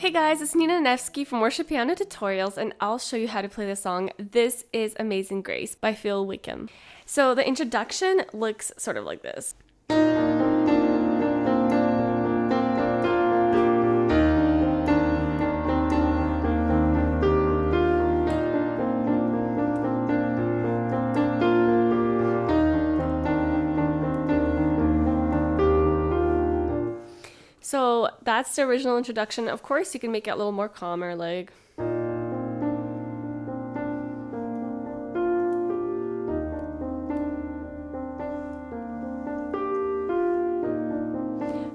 Hey guys, it's Nina Nevsky from Worship Piano Tutorials, and I'll show you how to play the song This Is Amazing Grace by Phil Wickham. So the introduction looks sort of like this. So that's the original introduction. Of course, you can make it a little more calmer, like.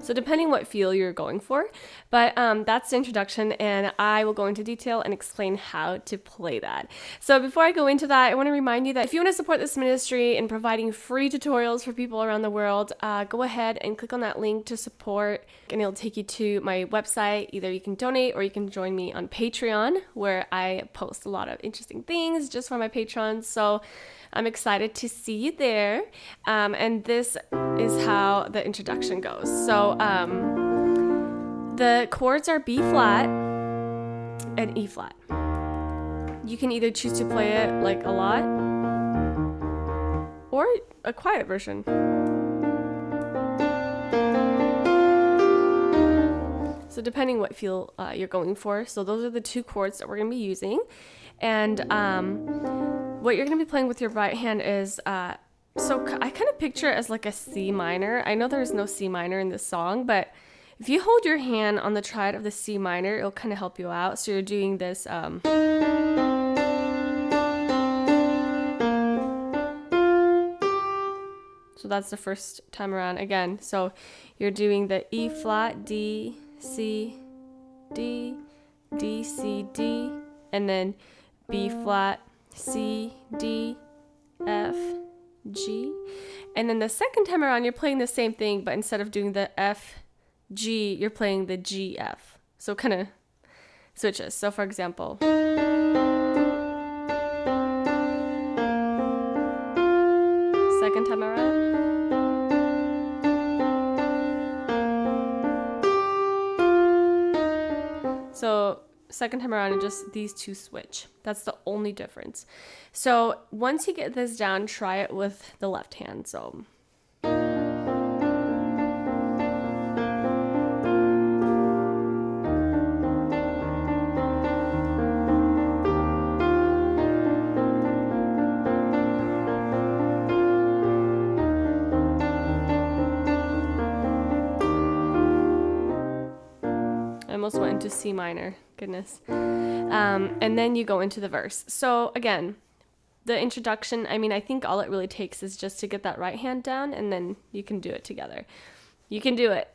So depending what feel you're going for, but that's the introduction, and I will go into detail and explain how to play that. So before I go into that, I want to remind you that if you want to support this ministry in providing free tutorials for people around the world, go ahead and click on that link to support, and it'll take you to my website. Either you can donate or you can join me on Patreon, where I post a lot of interesting things just for my patrons. So I'm excited to see you there. And this is how the introduction goes. So the chords are B flat and E flat. You can either choose to play it like a lot or a quiet version. So depending what feel you're going for. So those are the two chords that we're going to be using. And what you're going to be playing with your right hand is, so I kind of picture it as like a C minor. I know there's no C minor in this song, but if you hold your hand on the triad of the C minor, it'll kind of help you out. So you're doing this. So that's the first time around again. So you're doing the E flat, D, C, D, D, C, D, and then B flat, C, D, F, G. And then the second time around, you're playing the same thing, but instead of doing the F, G, you're playing the G, F. So kind of switches. So for example, second time around. So second time around, and just these two switch. That's the only difference. So once you get this down, try it with the left hand. So I almost went into C minor, goodness. And then you go into the verse. So again, the introduction, I mean, I think all it really takes is just to get that right hand down, and then you can do it together. You can do it.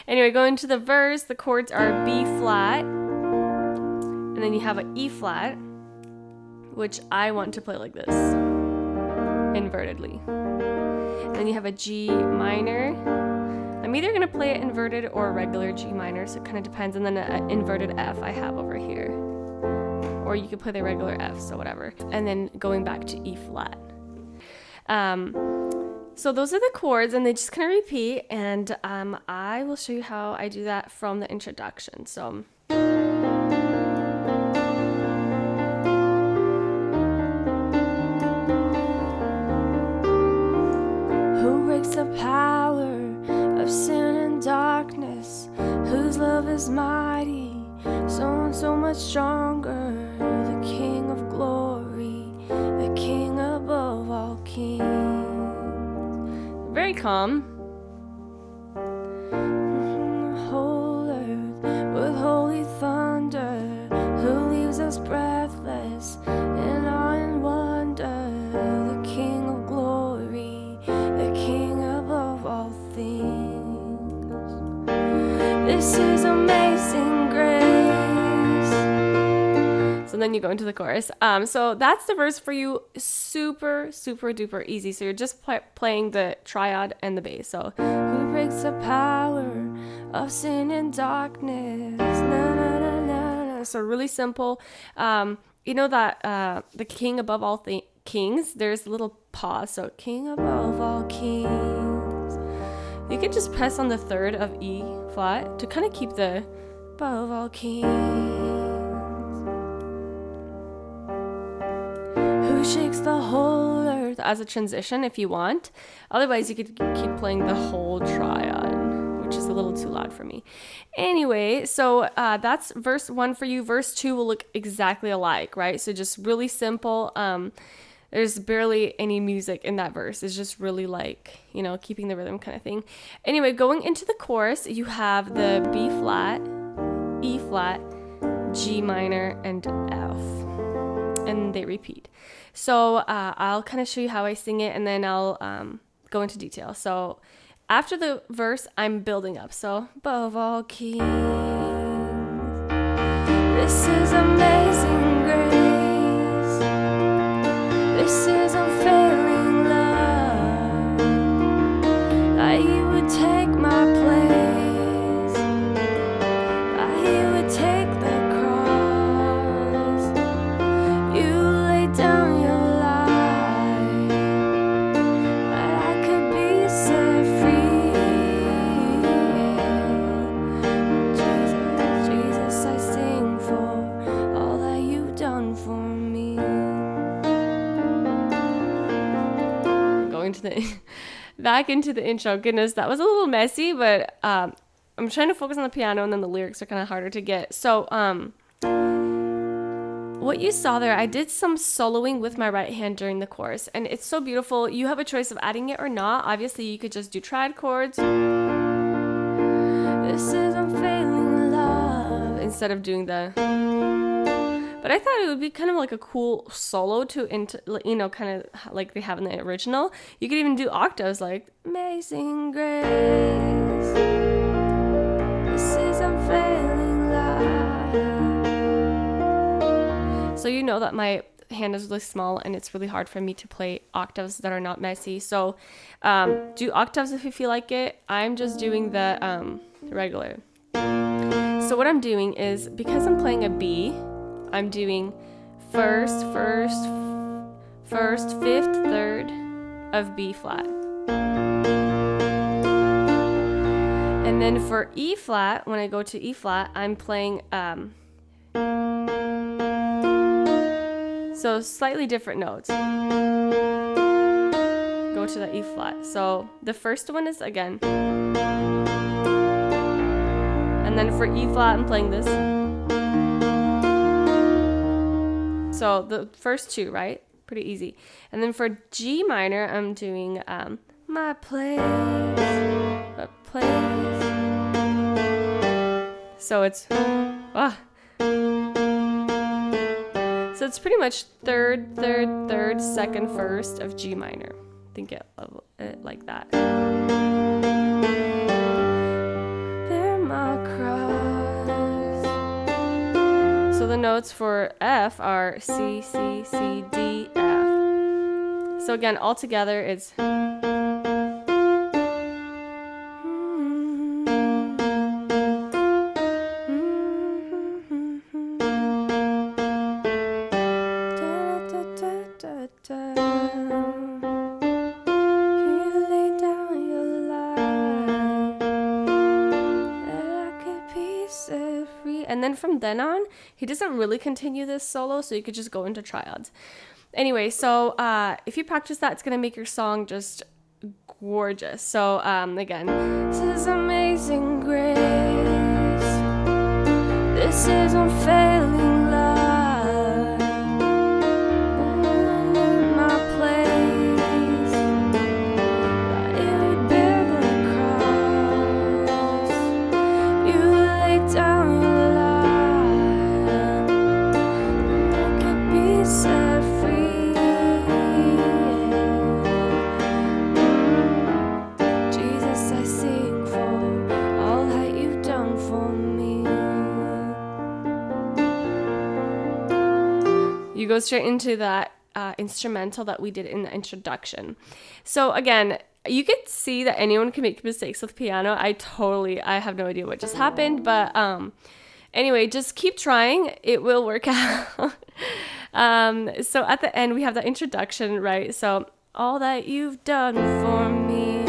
Anyway, go into the verse. The chords are B flat, and then you have an E flat, which I want to play like this, invertedly. And then you have a G minor. I'm either going to play it inverted or a regular G minor, so it kind of depends. And then an inverted F I have over here. Or you could play the regular F, so whatever. And then going back to E flat. So those are the chords, and they just kind of repeat. And I will show you how I do that from the introduction. So who breaks the power of sin and darkness, whose love is mighty, so much stronger, the King of glory, the King above all kings. Very calm. Whole earth with holy thunder, who leaves us breathless in awe and wonder, the King of glory, the King above all things. This is amazing grace. So then you go into the chorus. So that's the verse for you. Super, super duper easy. So you're just playing the triad and the bass. So who breaks the power of sin and darkness? Na, na, na, na, na. So really simple. You know that the King above all kings, there's a little pause. So King above all kings. You could just press on the third of E flat to kind of keep the above all kings, who shakes the whole earth, as a transition if you want. Otherwise, you could keep playing the whole triad, which is a little too loud for me. Anyway, so that's verse 1 for you. Verse 2 will look exactly alike, right? So just really simple. There's barely any music in that verse. It's just really like, you know, keeping the rhythm kind of thing. Anyway, going into the chorus, you have the B flat, E flat, G minor, and F. And they repeat. So I'll kind of show you how I sing it, and then I'll go into detail. So after the verse, I'm building up. So, above all kings, this is amazing grace. This is unfailing love, that you would take my place, that you would take the cross, you laid down your life, that I could be set free. Jesus, Jesus, I sing for all that you've done for me. To the back into the intro. Goodness, that was a little messy, but I'm trying to focus on the piano, and then the lyrics are kind of harder to get. So what you saw there, I did some soloing with my right hand during the chorus, and it's so beautiful. You have a choice of adding it or not. Obviously, you could just do triad chords. This is unfailing love, instead of doing the. But I thought it would be kind of like a cool solo to, you know, kind of like they have in the original. You could even do octaves, like amazing grace. This is unfailing love. So you know that my hand is really small, and it's really hard for me to play octaves that are not messy. So do octaves if you feel like it. I'm just doing the regular. So what I'm doing is, because I'm playing a B, I'm doing first, fifth, third of B flat. And then for E flat, when I go to E flat, I'm playing, so slightly different notes. Go to the E flat. So the first one is again. And then for E flat, I'm playing this. So the first two, right? Pretty easy. And then for G minor, I'm doing my place, a place. So it's So it's pretty much third, second, first of G minor. Think it like that. Bear my cross. So the notes for F are C, C, C, D, F. So again, all together it's and then from then on, he doesn't really continue this solo, so you could just go into triads. Anyway, so if you practice that, it's going to make your song just gorgeous. So again, this is amazing grace. This is unfailing love. My place, you bear the cross. You lay down your life. I could be set free. Jesus, I sing for all that you've done for me. You go straight into that instrumental that we did in the introduction. So again, you could see that anyone can make mistakes with piano. I have no idea what just happened, but anyway, just keep trying. It will work out. So at the end, we have the introduction, right? So all that you've done for me.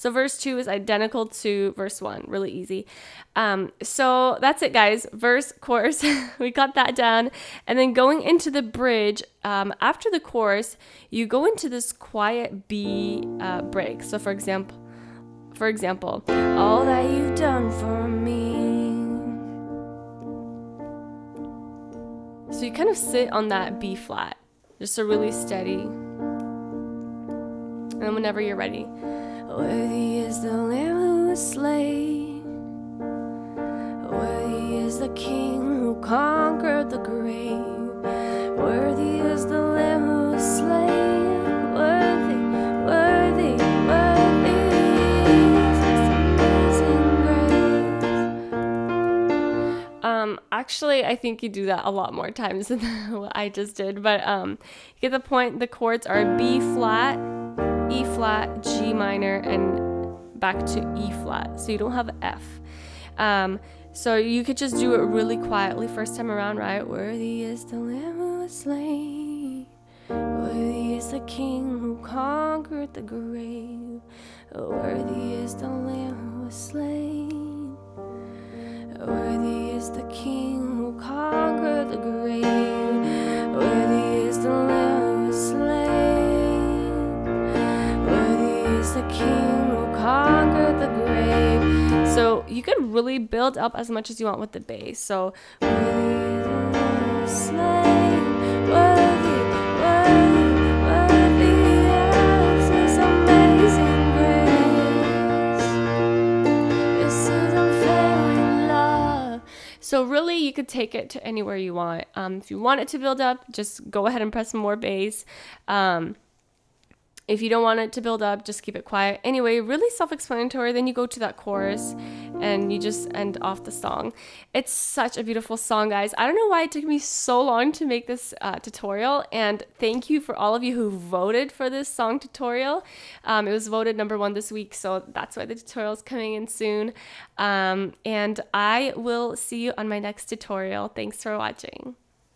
So verse 2 is identical to verse 1. Really easy. So that's it, guys. Verse, chorus, we got that down. And then going into the bridge, after the chorus, you go into this quiet B break. So for example, all that you've done for me. So you kind of sit on that B flat, just a really steady. And then whenever you're ready. Worthy is the Lamb who was slain. Worthy is the King who conquered the grave. Worthy is the Lamb who was slain. Worthy, worthy, worthy is His amazing grace. Actually, I think you do that a lot more times than what I just did. But you get the point. The chords are B flat, E flat, G minor, and back to E flat. So you don't have F. So you could just do it really quietly first time around, right? Worthy is the Lamb who was slain. Worthy is the King who conquered the grave. Worthy is the Lamb who was slain. Worthy is the King who conquered the grave. Worthy is the Lamb who was slain. Worthy is the King who conquered the grave. So you could really build up as much as you want with the bass. So worthy is the Lamb who was slain. Worthy, worthy, worthy is His amazing grace. This is unfailing love. So really, you could take it to anywhere you want. If you want it to build up, just go ahead and press some more bass. If you don't want it to build up, just keep it quiet. Anyway, really self-explanatory. Then you go to that chorus and you just end off the song. It's such a beautiful song, guys. I don't know why it took me so long to make this tutorial. And thank you for all of you who voted for this song tutorial. It was voted number 1 this week, so that's why the tutorial is coming in soon. And I will see you on my next tutorial. Thanks for watching.